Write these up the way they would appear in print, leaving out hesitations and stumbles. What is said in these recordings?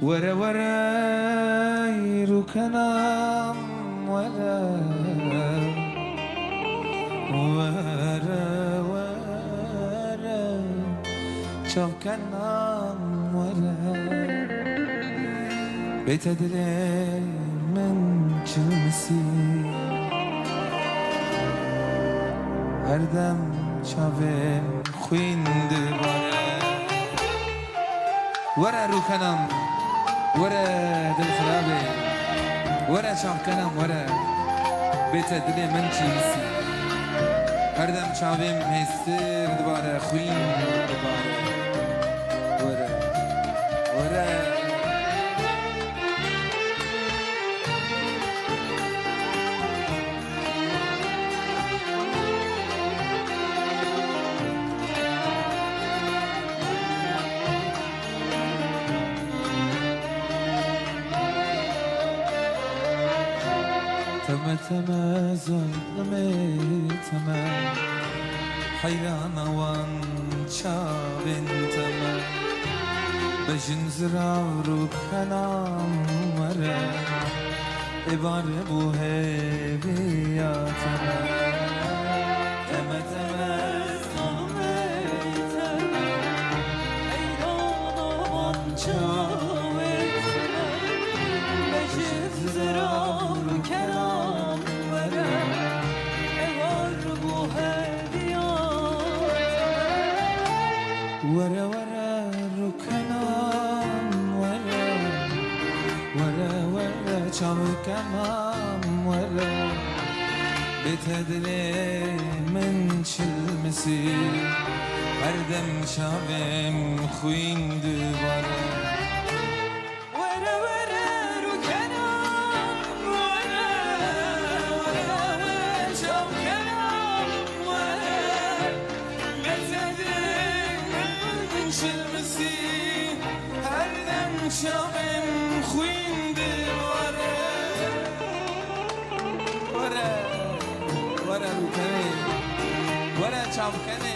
ورا ورا ركنام ورا ورا ورا شوكنام ورا بيت دلي من جلسي هردم شاوم خويند باره ورا ركنام ورا دل خرابه ورا شوكنام ورا بيت دلي من جلسي هردم شاوم هستر دوباره خويند باره ورا ورا تما تما ظلمي تما حيران وان شابن تما بجن زرار كلام مرا عبار بوهبي يا تما تما تما ظلمي تما حيران وان شابن تما بجن زرار كلام ورا ورا ركنام ورا ورا ورا شوكنام ورا بتدلي من شلمسي هردم شاوم خوين دوباره شاوم خوين دوباره ورا ورا ركني ورا شوكني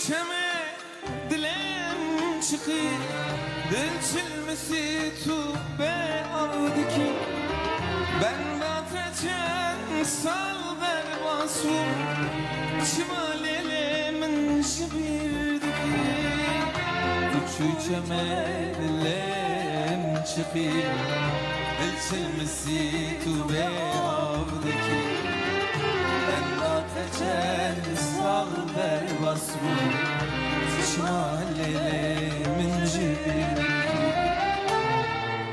چمه دلم چخی دل چلمسی تو به آردکی ben batacağım salver basum şimal elemin şibirdeki tu çmeme dilem çخی dil çelmesi tu be avdaki ben batacağım salver basum şimal elemin şibirdeki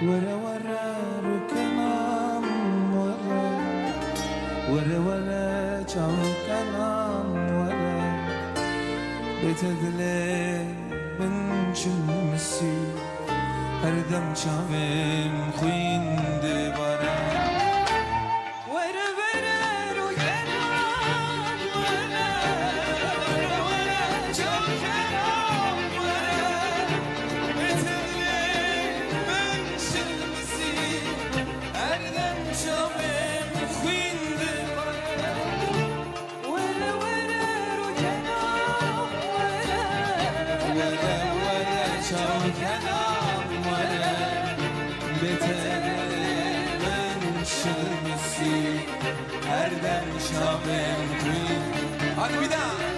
ورا ورا ركنام ورا ورا ورا شوكنام ورا بتدلي من شمسي هردم شاوم خوين دوباره ورا ورا ركنام ورا ورا ورا شوكنام ورا بتدلي شاوم خوين دوباره ورا ورا ركنام ورا ورا ورا شوكنام ورا بتدلي من شمسي هردم شاوم خوين. Hadi bir daha.